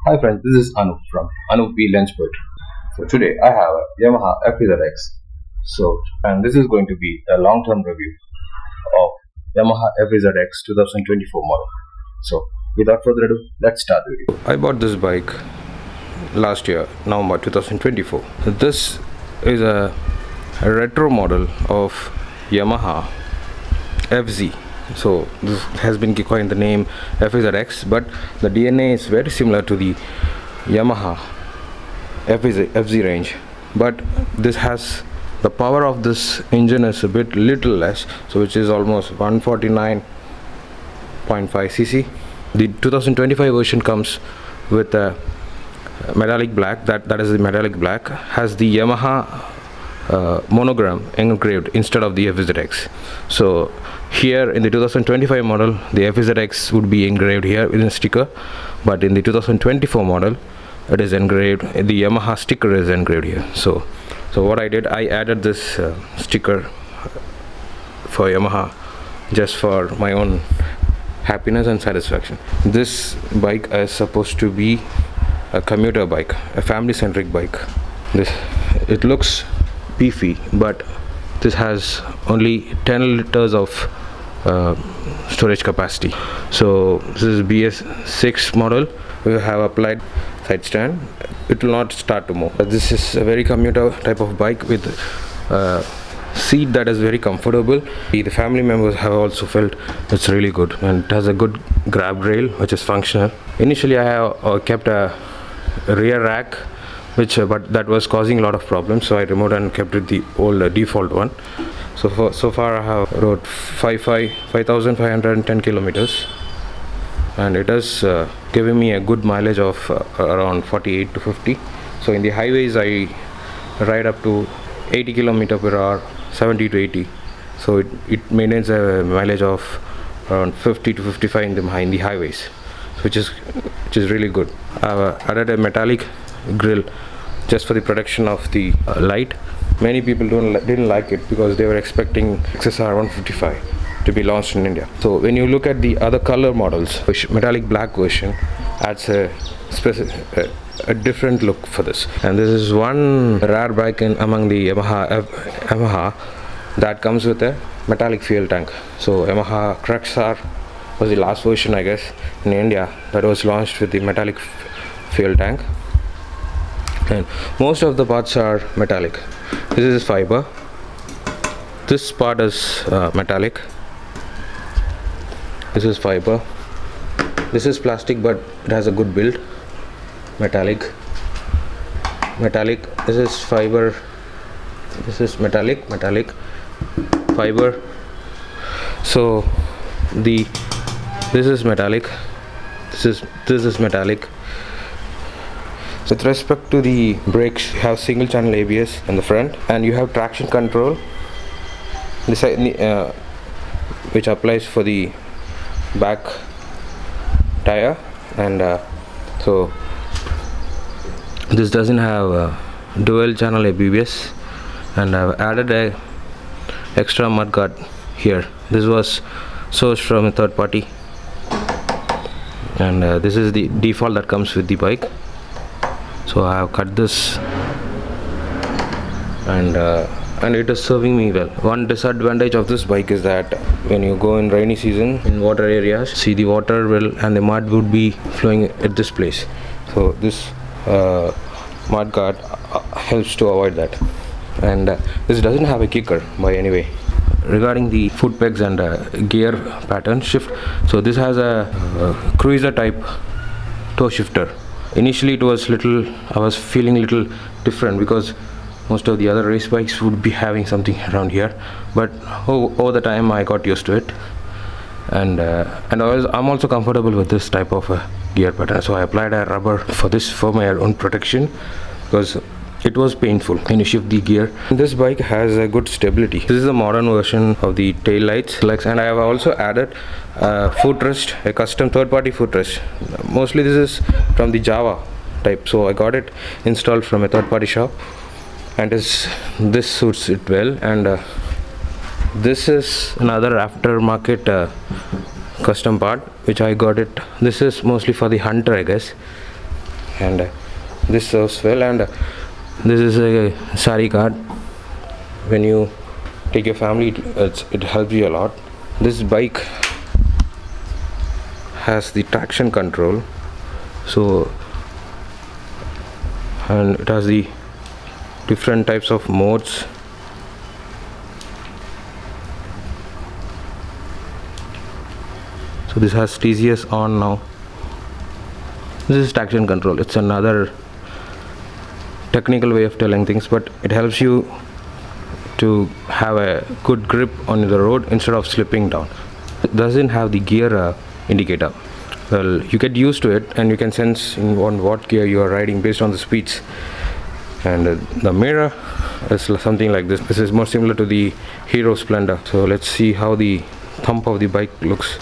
Hi friends, this is Anup from Anup V Lens Poetry. So today I have a Yamaha FZX. And this is going to be a long-term review of Yamaha FZX 2024 model. So without further ado, let's start the video. I bought this bike last year, November 2024. This is a retro model of Yamaha FZ. So this has been coined the name FZX, but the DNA is very similar to the Yamaha FZ range, but this has the power of this engine is a bit little less, so which is almost 149.5 cc. The 2025 version comes with a metallic black, that is the metallic black, has the Yamaha monogram engraved instead of the FZX. So here in the 2025 model, the FZX would be engraved here in a sticker, but in the 2024 model it is engraved, the Yamaha sticker is engraved here. So what I did, I added this sticker for Yamaha just for my own happiness and satisfaction. This bike is supposed to be a commuter bike, a family centric bike. It looks beefy, but this has only 10 liters of storage capacity. So this is BS6 model. We have applied side stand. It will not start to move. This is a very commuter type of bike with seat that is very comfortable. The family members have also felt it's really good, and it has a good grab rail which is functional. Initially I have kept a rear rack, but that was causing a lot of problems, so I removed and kept it the old default one. So far I have rode 5,510 kilometers, and it is giving me a good mileage of around 48 to 50. So in the highways I ride up to 80 kilometer per hour, 70 to 80. So it maintains a mileage of around 50 to 55 in the highways, which is really good. I have added a metallic grill just for the protection of the light. Many people didn't like it because they were expecting XSR 155 to be launched in India. So when you look at the other color models, metallic black version adds a different look for this. And this is one rare bike among the Yamaha that comes with a metallic fuel tank. So Yamaha XSR was the last version, I guess, in India that was launched with the metallic fuel tank. And most of the parts are metallic. This is fiber. This part is metallic. This is fiber. This is plastic, but it has a good build. Metallic. This is fiber. This is metallic. Fiber. So this is metallic. This is metallic. With respect to the brakes, you have single channel ABS in the front, and you have traction control which applies for the back tire, and so this doesn't have dual channel ABS, and I've added a extra mud guard here. This was sourced from a third party, and this is the default that comes with the bike. So I have cut this, and it is serving me well. One disadvantage of this bike is that when you go in rainy season in water areas, see the water and the mud would be flowing at this place. So this mud guard helps to avoid that. And this doesn't have a kicker by any way. Regarding the foot pegs and gear pattern shift, so this has a cruiser type toe shifter. Initially I was feeling little different because most of the other race bikes would be having something around here, but over the time I got used to it, and I'm also comfortable with this type of gear pattern. So I applied a rubber for my own protection, because it was painful when you shift the gear. This bike has a good stability. This is a modern version of the tail lights, and I have also added a footrest, a custom third-party footrest. Mostly this is from the Java type, so I got it installed from a third-party shop, and this suits it well. And this is another aftermarket custom part which I got it. This is mostly for the Hunter, I guess. and this serves well. And this is a sari card. When you take your family, it helps you a lot. This bike has the traction control, so, and it has the different types of modes. So this has TCS on now. This is traction control. It's another technical way of telling things, but it helps you to have a good grip on the road instead of slipping down. It doesn't have the gear indicator. Well, you get used to it and you can sense on what gear you are riding based on the speeds. And the mirror is something like this. This is more similar to the Hero Splendor. So let's see how the thump of the bike looks.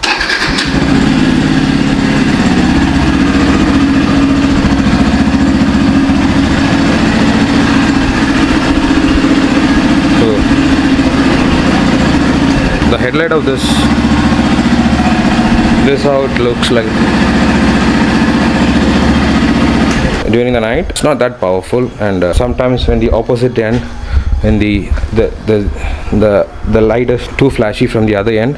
The headlight of this is how it looks like during the night. It's not that powerful, and sometimes when the opposite end, when the light is too flashy from the other end,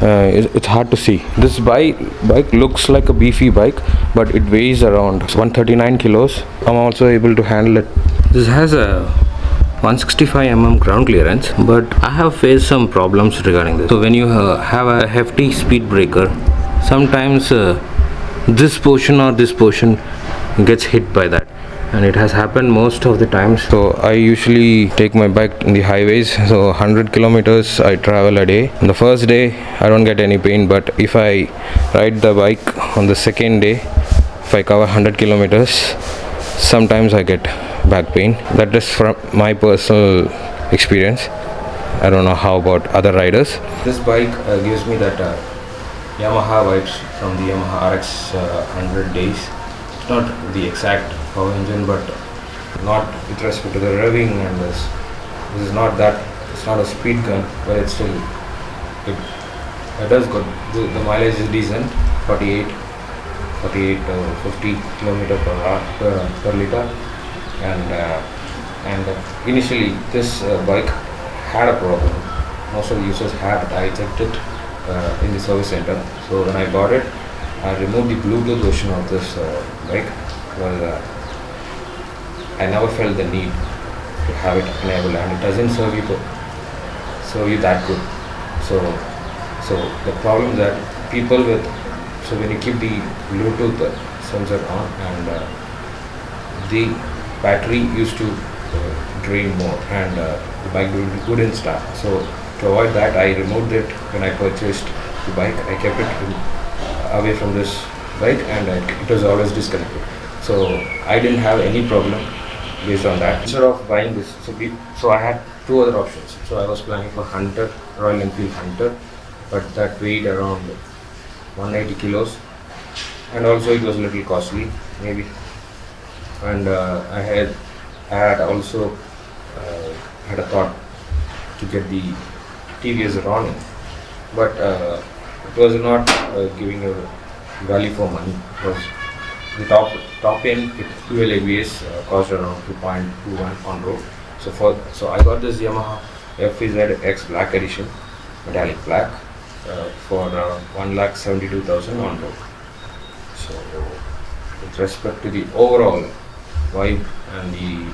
it's hard to see. This bike looks like a beefy bike, but it weighs around 139 kilos. I'm also able to handle it. This has a 165 mm ground clearance, but I have faced some problems regarding this. So when you have a hefty speed breaker, sometimes this portion or this portion gets hit by that, and it has happened most of the times. So I usually take my bike in the highways, so 100 kilometers I travel a day. On the first day I don't get any pain, but if I ride the bike on the second day, if I cover 100 kilometers, sometimes I get back pain. That is from my personal experience. I don't know how about other riders. This bike gives me that Yamaha vibes from the Yamaha RX 100 days. It's not the exact power engine, but not with respect to the revving, and this is not that. It's not a speed gun, but it's still it does good. The mileage is decent, 48 to 50 kilometer per hour per liter. And initially this bike had a problem. Most of the users had. I checked it in the service center. So when I bought it, I removed the Bluetooth version of this bike. Well, I never felt the need to have it enabled, and it doesn't serve you that good. So the problem that people with, so when you keep the Bluetooth sensor on, and the battery used to drain more, and the bike wouldn't start. So to avoid that, I removed it when I purchased the bike. I kept it away from this bike, and it was always disconnected. So I didn't have any problem based on that. Instead of buying this, so I had two other options. So I was planning for Hunter, Royal Enfield Hunter, but that weighed around 180 kilos, and also it was a little costly, maybe. And I had also had a thought to get the TVS Ronin, but it was not giving a value for money, because the top end with fuel ABS cost around 2.21 on road. So I got this Yamaha FZX Black Edition, metallic black, for 1,72,000 on road. So with respect to the overall vibe and the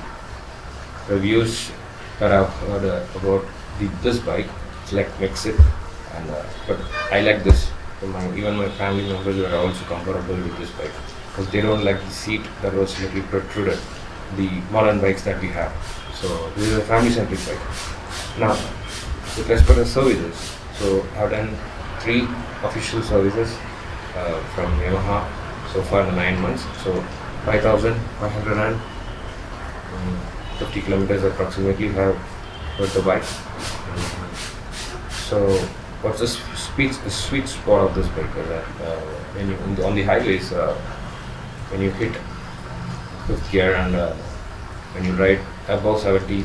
reviews that I've heard about this bike, it's like mix it, and but I like this. So even my family members were also comfortable with this bike, because they don't like the seat that was little protruded, the modern bikes that we have. So this is a family-centric bike. Now, with respect to services, so I've done 3 official services from Yamaha so far in 9 months. So 5,550 kilometers approximately have got the bike. So what's the sweet spot of this bike is that when you on the highways, when you hit 5th gear, and when you ride above 70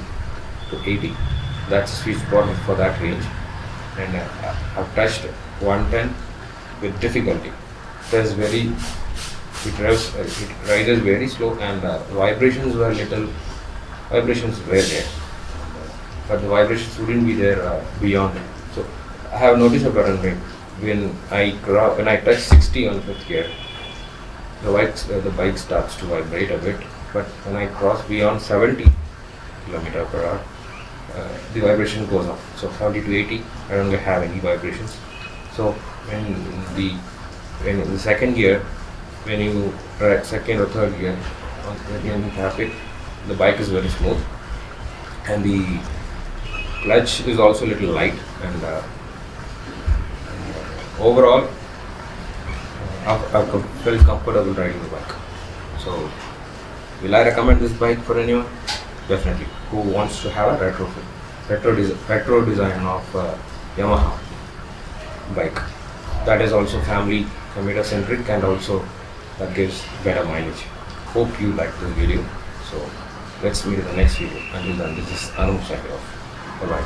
to 80, that's a sweet spot for that range. And I've touched 110 with difficulty. There's very it rises very slow, and vibrations were there, but the vibrations wouldn't be there beyond. So I have noticed a pattern, like when I touch 60 on fifth gear, the bike starts to vibrate a bit, but when I cross beyond 70 kilometer per hour, the vibration goes off. So 70 to 80, I don't have any vibrations. So when in the second gear, when you try second or third gear when you're in traffic, the bike is very smooth, and the clutch is also a little light, and overall I felt comfortable riding the bike. So will I recommend this bike for anyone? Definitely. Who wants to have a retro design of Yamaha bike that is also family commuter centric, and also that gives better mileage. Hope you like this video. So let's meet in the next video. Until then, this is Anu signing off. Bye bye.